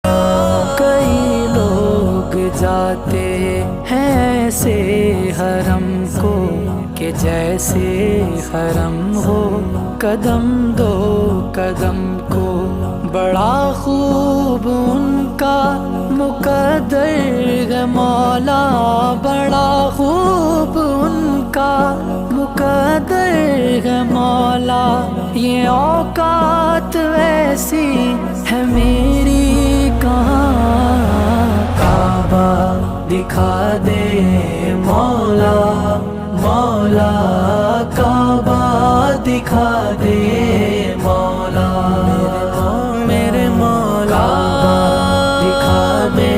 कई लोग जाते हैं ऐसे हरम को कि जैसे हरम हो, कदम दो कदम को। बड़ा खूब उनका मुकद्दर है मौला, बड़ा खूब उनका मुकद्दर है मौला। ये औकात वैसी है मेरी कहाँ, काबा दिखा दे मौला, मौला काबा दिखा दे मौला, मेरे मौला दिखा दे